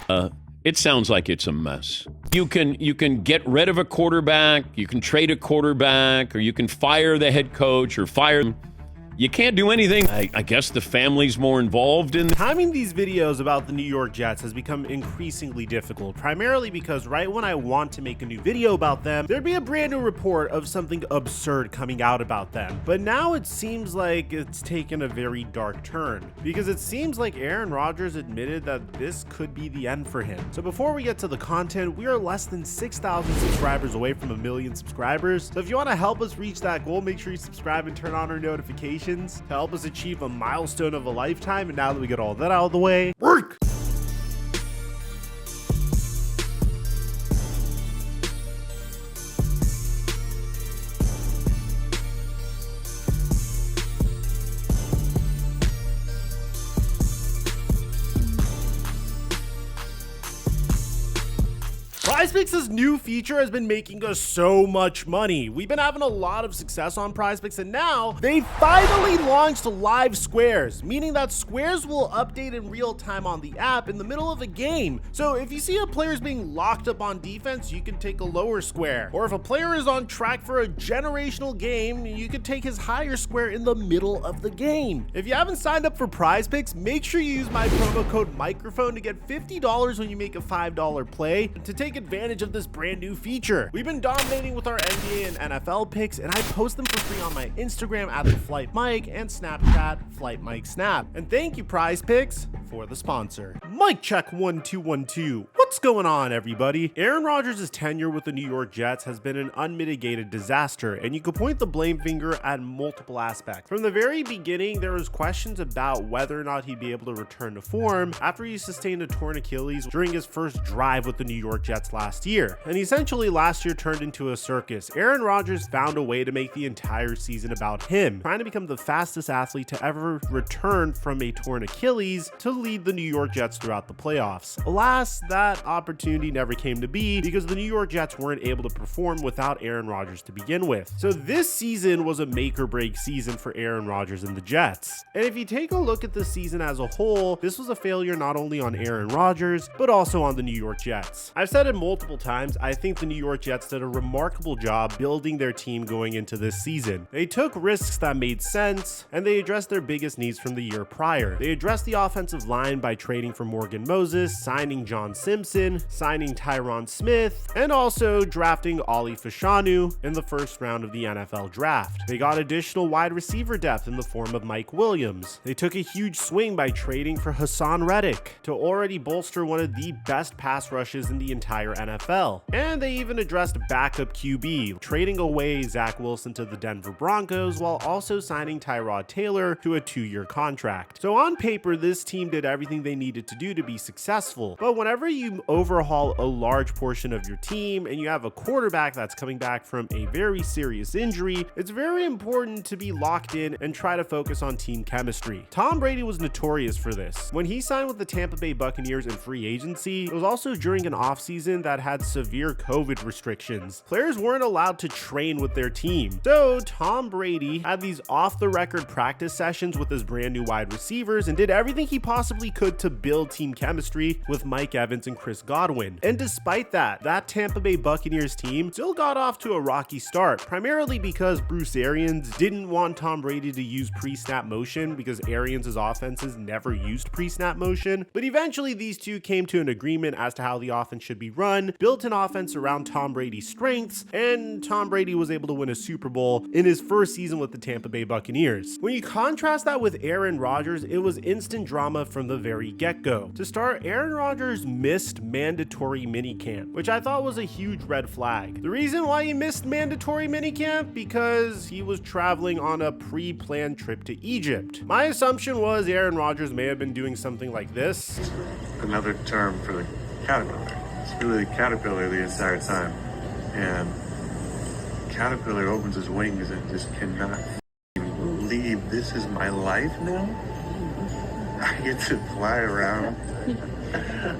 It sounds like it's a mess. You can get rid of a quarterback, you can trade a quarterback, or you can fire the head coach or fire him. You can't do anything. I guess the family's more involved in. Timing these videos about the New York Jets has become increasingly difficult, primarily because right when I want to make a new video about them, there'd be a brand new report of something absurd coming out about them. But now it seems like it's taken a very dark turn, because it seems like Aaron Rodgers admitted that this could be the end for him. So before we get to the content, we are less than 6,000 subscribers away from 1 million subscribers. So if you want to help us reach that goal, make sure you subscribe and turn on our notifications to help us achieve a milestone of a lifetime. And now that we get all that out of the way, work! PrizePicks' new feature has been making us so much money. We've been having a lot of success on PrizePicks, and now they finally launched live squares, meaning that squares will update in real time on the app in the middle of a game. So if you see a player is being locked up on defense, you can take a lower square. Or if a player is on track for a generational game, you can take his higher square in the middle of the game. If you haven't signed up for PrizePicks, make sure you use my promo code Mikerophone to get $50 when you make a $5 play to take advantage of this brand new feature. We've been dominating with our NBA and NFL picks, and I post them for free on my Instagram at @TheFlightMike and Snapchat FlightMikeSnap. And thank you, PrizePicks, for the sponsor. Mic check 1 2 1 2. What's going on, everybody? Aaron Rodgers' tenure with the New York Jets has been an unmitigated disaster, and you could point the blame finger at multiple aspects. From the very beginning, there was questions about whether or not he'd be able to return to form after he sustained a torn Achilles during his first drive with the New York Jets last year. And essentially last year turned into a circus. Aaron Rodgers found a way to make the entire season about him, trying to become the fastest athlete to ever return from a torn Achilles to lead the New York Jets throughout the playoffs. Alas, that opportunity never came to be because the New York Jets weren't able to perform without Aaron Rodgers to begin with. So this season was a make or break season for Aaron Rodgers and the Jets. And if you take a look at the season as a whole, this was a failure not only on Aaron Rodgers, but also on the New York Jets. I've said it multiple times, I think the New York Jets did a remarkable job building their team going into this season. They took risks that made sense, and they addressed their biggest needs from the year prior. They addressed the offensive line by trading for Morgan Moses, signing John Simpson, signing Tyron Smith, and also drafting Ollie Fashanu in the first round of the NFL draft. They got additional wide receiver depth in the form of Mike Williams. They took a huge swing by trading for Hassan Reddick to already bolster one of the best pass rushes in the entire NFL. And they even addressed backup QB, trading away Zach Wilson to the Denver Broncos while also signing Tyrod Taylor to a 2-year contract. So on paper, this team did everything they needed to do to be successful. But whenever you overhaul a large portion of your team and you have a quarterback that's coming back from a very serious injury, it's very important to be locked in and try to focus on team chemistry. Tom Brady was notorious for this. When he signed with the Tampa Bay Buccaneers in free agency, it was also during an offseason that had severe COVID restrictions. Players weren't allowed to train with their team. So Tom Brady had these off-the-record practice sessions with his brand new wide receivers and did everything he possibly could to build team chemistry with Mike Evans and Chris Godwin. And despite that Tampa Bay Buccaneers team still got off to a rocky start, primarily because Bruce Arians didn't want Tom Brady to use pre-snap motion because Arians' offenses never used pre-snap motion. But eventually these two came to an agreement as to how the offense should be run, built an offense around Tom Brady's strengths, and Tom Brady was able to win a Super Bowl in his first season with the Tampa Bay Buccaneers. When you contrast that with Aaron Rodgers, it was instant drama from the very get-go. To start, Aaron Rodgers missed mandatory minicamp, which I thought was a huge red flag. The reason why he missed mandatory minicamp? Because he was traveling on a pre-planned trip to Egypt. My assumption was Aaron Rodgers may have been doing something like this. Another term for the caterpillar. It's really the caterpillar the entire time. And caterpillar opens his wings and just cannot believe this is my life now. I get to fly around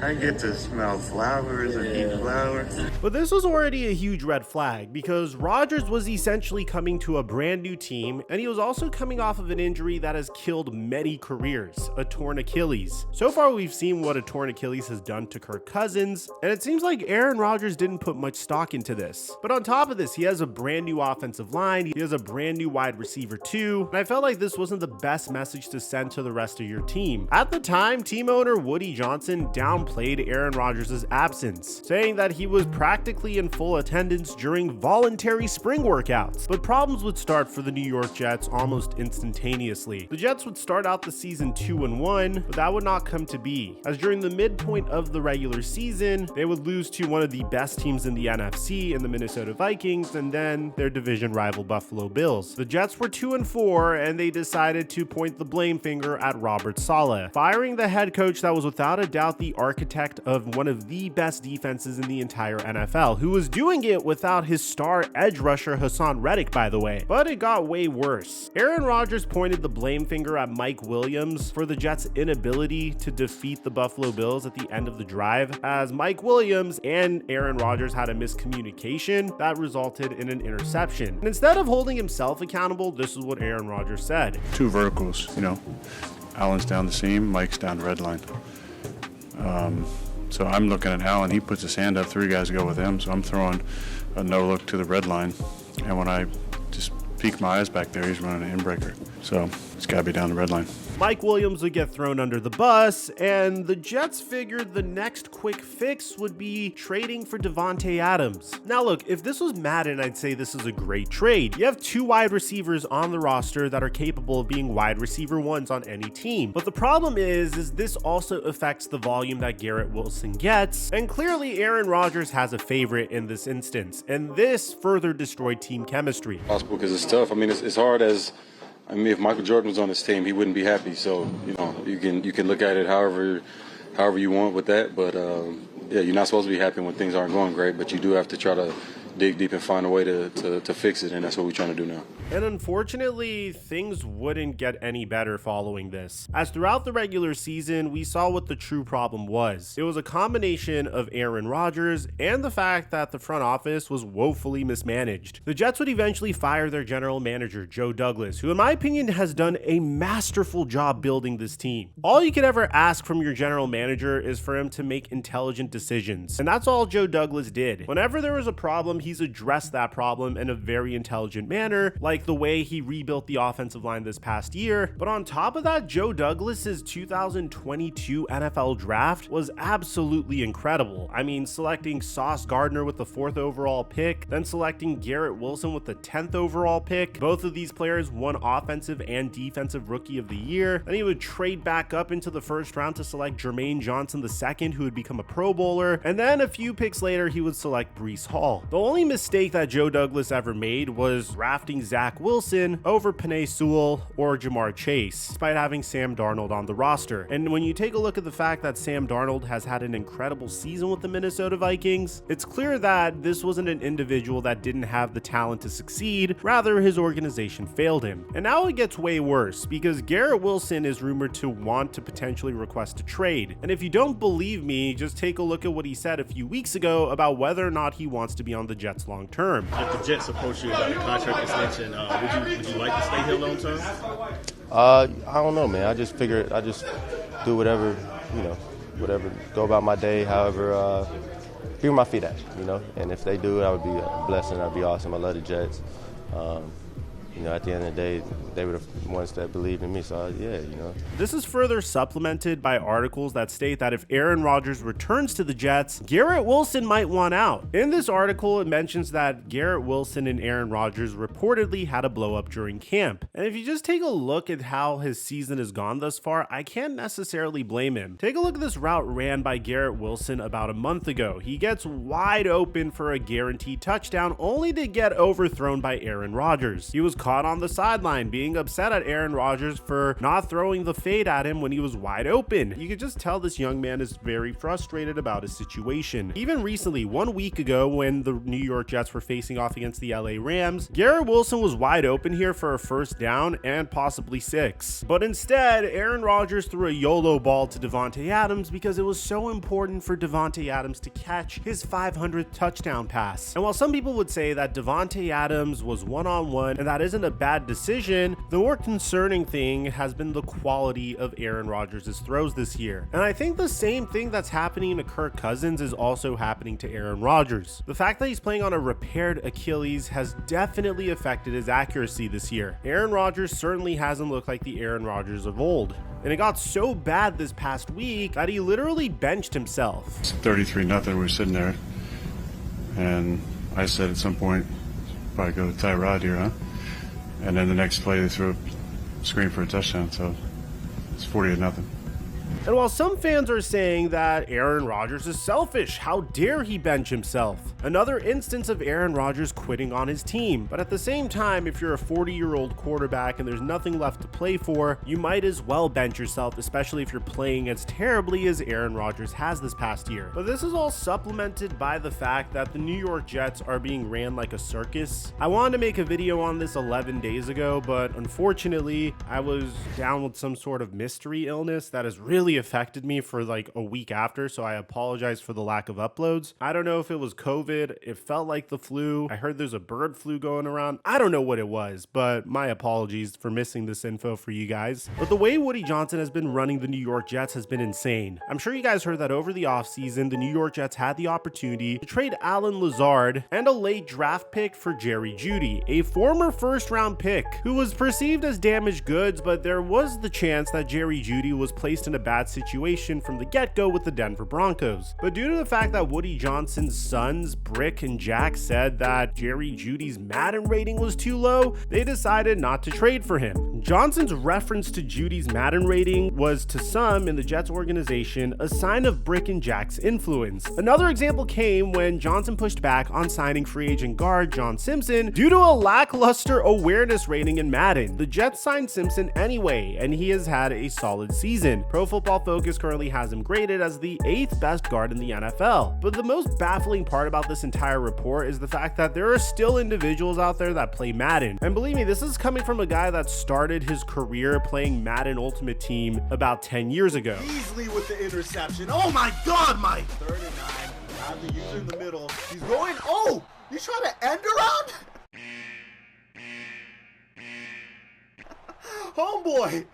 I get to smell flowers and eat flowers. But this was already a huge red flag because Rodgers was essentially coming to a brand new team, and he was also coming off of an injury that has killed many careers, a torn Achilles. So far, we've seen what a torn Achilles has done to Kirk Cousins, and it seems like Aaron Rodgers didn't put much stock into this. But on top of this, he has a brand new offensive line, he has a brand new wide receiver too, and I felt like this wasn't the best message to send to the rest of your team. At the time, team owner Woody Johnson downplayed Aaron Rodgers' absence, saying that he was practically in full attendance during voluntary spring workouts. But problems would start for the New York Jets almost instantaneously. The Jets would start out the season 2-1, but that would not come to be, as during the midpoint of the regular season, they would lose to one of the best teams in the NFC in the Minnesota Vikings, and then their division rival Buffalo Bills. The Jets were 2-4, and they decided to point the blame finger at Robert Saleh, firing the head coach that was without a doubt the architect of one of the best defenses in the entire NFL, who was doing it without his star edge rusher Hassan Reddick, by the way. But it got way worse. Aaron Rodgers pointed the blame finger at Mike Williams for the Jets' inability to defeat the Buffalo Bills at the end of the drive, as Mike Williams and Aaron Rodgers had a miscommunication that resulted in an interception. And instead of holding himself accountable, this is what Aaron Rodgers said. Two verticals, Allen's down the seam, Mike's down the red line. So I'm looking at Allen, he puts his hand up, three guys go with him, so I'm throwing a no look to the red line. And when I just peek my eyes back there, he's running an inbreaker. So it's got to be down the red line. Mike Williams would get thrown under the bus, and the Jets figured the next quick fix would be trading for Devonte Adams. Now look, if this was Madden, I'd say this is a great trade. You have two wide receivers on the roster that are capable of being wide receiver ones on any team. But the problem is this also affects the volume that Garrett Wilson gets, and clearly Aaron Rodgers has a favorite in this instance, and this further destroyed team chemistry. Possible because it's tough. I mean, it's hard as... if Michael Jordan was on his team, he wouldn't be happy. So, you can look at it however you want with that. But, you're not supposed to be happy when things aren't going great, but you do have to try to dig deep and find a way to fix it, and that's what we're trying to do now. And unfortunately, things wouldn't get any better following this, as throughout the regular season, we saw what the true problem was. It was a combination of Aaron Rodgers and the fact that the front office was woefully mismanaged. The Jets would eventually fire their general manager, Joe Douglas, who in my opinion has done a masterful job building this team. All you could ever ask from your general manager is for him to make intelligent decisions, and that's all Joe Douglas did. Whenever there was a problem, he's addressed that problem in a very intelligent manner, like the way he rebuilt the offensive line this past year. But on top of that, Joe Douglas's 2022 NFL draft was absolutely incredible. I mean, selecting Sauce Gardner with the 4th overall pick, then selecting Garrett Wilson with the 10th overall pick. Both of these players won offensive and defensive rookie of the year. Then he would trade back up into the first round to select Jermaine Johnson II, who would become a Pro Bowler. And then a few picks later, he would select Breece Hall. The only mistake that Joe Douglas ever made was drafting Zach Wilson over Penei Sewell or Jamar Chase, despite having Sam Darnold on the roster. And when you take a look at the fact that Sam Darnold has had an incredible season with the Minnesota Vikings, it's clear that this wasn't an individual that didn't have the talent to succeed, rather his organization failed him. And now it gets way worse, because Garrett Wilson is rumored to want to potentially request a trade. And if you don't believe me, just take a look at what he said a few weeks ago about whether or not he wants to be on the Jets long term. If the Jets approach you about a contract extension, would you like to stay here long term? I don't know, man. I just figure I just do whatever, whatever, go about my day, however, figure my feet at, And if they do it, I would be a blessing. That'd be awesome. I love the Jets. At the end of the day, they were the ones that believed in me, so This is further supplemented by articles that state that if Aaron Rodgers returns to the Jets, Garrett Wilson might want out. In this article, it mentions that Garrett Wilson and Aaron Rodgers reportedly had a blow up during camp. And if you just take a look at how his season has gone thus far, I can't necessarily blame him. Take a look at this route ran by Garrett Wilson about a month ago. He gets wide open for a guaranteed touchdown, only to get overthrown by Aaron Rodgers. He was caught on the sideline being upset at Aaron Rodgers for not throwing the fade at him when he was wide open. You could just tell this young man is very frustrated about his situation. Even recently, 1 week ago when the New York Jets were facing off against the LA Rams, Garrett Wilson was wide open here for a first down and possibly 6. But instead, Aaron Rodgers threw a YOLO ball to Devonte Adams because it was so important for Devonte Adams to catch his 500th touchdown pass. And while some people would say that Devonte Adams was one-on-one and that isn't a bad decision, the more concerning thing has been the quality of Aaron Rodgers' throws this year. And I think the same thing that's happening to Kirk Cousins is also happening to Aaron Rodgers. The fact that he's playing on a repaired Achilles has definitely affected his accuracy this year. Aaron Rodgers certainly hasn't looked like the Aaron Rodgers of old. And it got so bad this past week that he literally benched himself. It's 33-0. We were sitting there, and I said at some point, probably go to Tyrod here, huh? And then the next play, they threw a screen for a touchdown, so it's 40-0. And while some fans are saying that Aaron Rodgers is selfish, how dare he bench himself? Another instance of Aaron Rodgers quitting on his team. But at the same time, if you're a 40-year-old quarterback and there's nothing left to play for, you might as well bench yourself, especially if you're playing as terribly as Aaron Rodgers has this past year. But this is all supplemented by the fact that the New York Jets are being ran like a circus. I wanted to make a video on this 11 days ago, but unfortunately, I was down with some sort of mystery illness that has really affected me for like a week after, so I apologize for the lack of uploads. I don't know if it was COVID, it felt like the flu. I heard there's a bird flu going around. I don't know what it was, but my apologies for missing this info for you guys. But the way Woody Johnson has been running the New York Jets has been insane. I'm sure you guys heard that over the offseason, the New York Jets had the opportunity to trade Alan Lazard and a late draft pick for Jerry Jeudy, a former first-round pick who was perceived as damaged goods, but there was the chance that Jerry Jeudy was placed in a bad situation from the get-go with the Denver Broncos. But due to the fact that Woody Johnson's sons, Brick and Jack, said that Jerry Jeudy's Madden rating was too low, they decided not to trade for him. Johnson's reference to Jeudy's Madden rating was, to some in the Jets organization, a sign of Brick and Jack's influence. Another example came when Johnson pushed back on signing free agent guard John Simpson due to a lackluster awareness rating in Madden. The Jets signed Simpson anyway, and he has had a solid season. Pro Football Focus currently has him graded as the 8th best guard in the NFL. But the most baffling part about this entire report is the fact that there are still individuals out there that play Madden. And believe me, this is coming from a guy that started his career playing Madden Ultimate Team about 10 years ago. Beasley with the interception. Oh my God, Mike! 3rd and 9. Have the user in the middle. He's going. Oh, you trying to end around? Homeboy.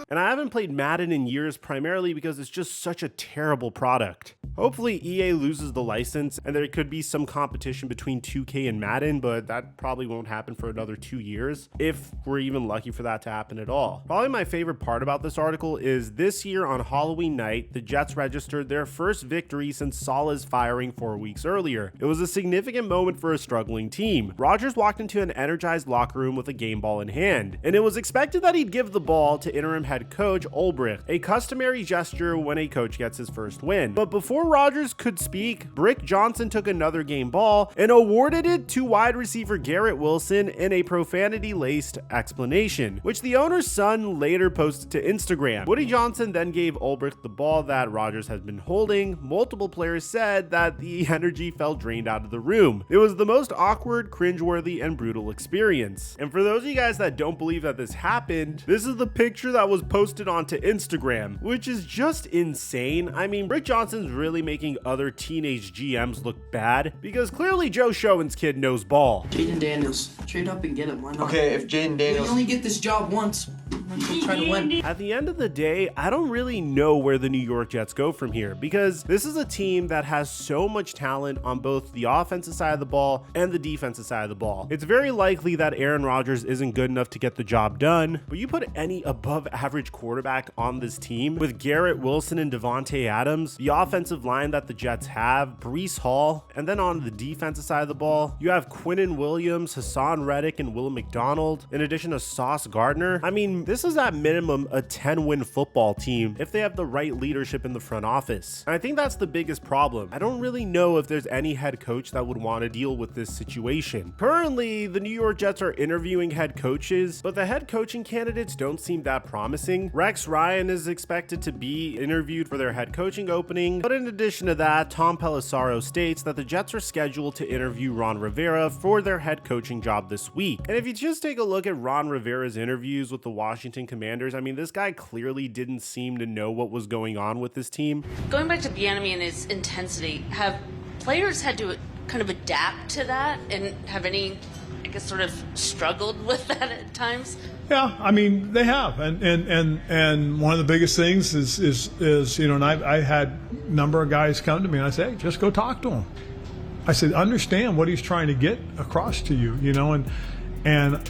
And I haven't played Madden in years primarily because it's just such a terrible product. Hopefully EA loses the license and there could be some competition between 2K and Madden, but that probably won't happen for another 2 years, if we're even lucky for that to happen at all. Probably my favorite part about this article is this year on Halloween night, the Jets registered their first victory since Saleh's firing 4 weeks earlier. It was a significant moment for a struggling team. Rodgers walked into an energized locker room with a game ball in hand, and it was expected that he'd give the ball to interim head coach Ulbricht, a customary gesture when a coach gets his first win. But before Rodgers could speak, Brick Johnson took another game ball and awarded it to wide receiver Garrett Wilson in a profanity-laced explanation, which the owner's son later posted to Instagram. Woody Johnson then gave Ulbricht the ball that Rodgers had been holding. Multiple players said that the energy felt drained out of the room. It was the most awkward, cringeworthy, and brutal experience. And for those of you guys that don't believe that this happened, this is the picture that was posted onto Instagram, which is just insane. I mean, Brick Johnson's really making other teenage GMs look bad because clearly Joe Schoen's kid knows ball. Jaden Daniels, trade up and get him. Why not? Okay, if Jaden Daniels. You only get this job once. Let's try to win. At the end of the day, I don't really know where the New York Jets go from here because this is a team that has so much talent on both the offensive side of the ball and the defensive side of the ball. It's very likely that Aaron Rodgers isn't good enough to get the job done, but you put any above average quarterback on this team with Garrett Wilson and Devonte Adams, the offensive line that the Jets have, Breece Hall, and then on the defensive side of the ball, you have Quinnen Williams, Hassan Reddick, and Will McDonald, in addition to Sauce Gardner. I mean, team, this is at minimum a 10-win football team if they have the right leadership in the front office. And I think that's the biggest problem. I don't really know if there's any head coach that would want to deal with this situation. Currently, the New York Jets are interviewing head coaches, but the head coaching candidates don't seem that promising. Rex Ryan is expected to be interviewed for their head coaching opening, but in addition to that, Tom Pelissero states that the Jets are scheduled to interview Ron Rivera for their head coaching job this week. And if you just take a look at Ron Rivera's interviews with the Washington Commanders, I mean, this guy clearly didn't seem to know what was going on with this team. Going back to Bieniemy and his intensity, have players had to kind of adapt to that and have any, I guess, sort of struggled with that at times? Yeah, I mean, they have, and one of the biggest things is you know, and I had a number of guys come to me and I say, hey, just go talk to him. I said, understand what he's trying to get across to you, you know, and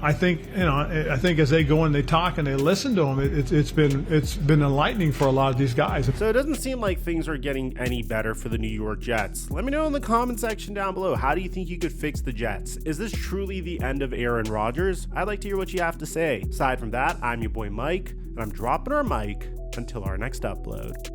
I think, you know, I think as they go and they talk and they listen to him, it's been enlightening for a lot of these guys. So it doesn't seem like things are getting any better for the New York Jets. Let me know in the comment section down below, how do you think you could fix the Jets? Is this truly the end of Aaron Rodgers? I'd like to hear what you have to say. Aside from that, I'm your boy Mike, and I'm dropping our mic until our next upload.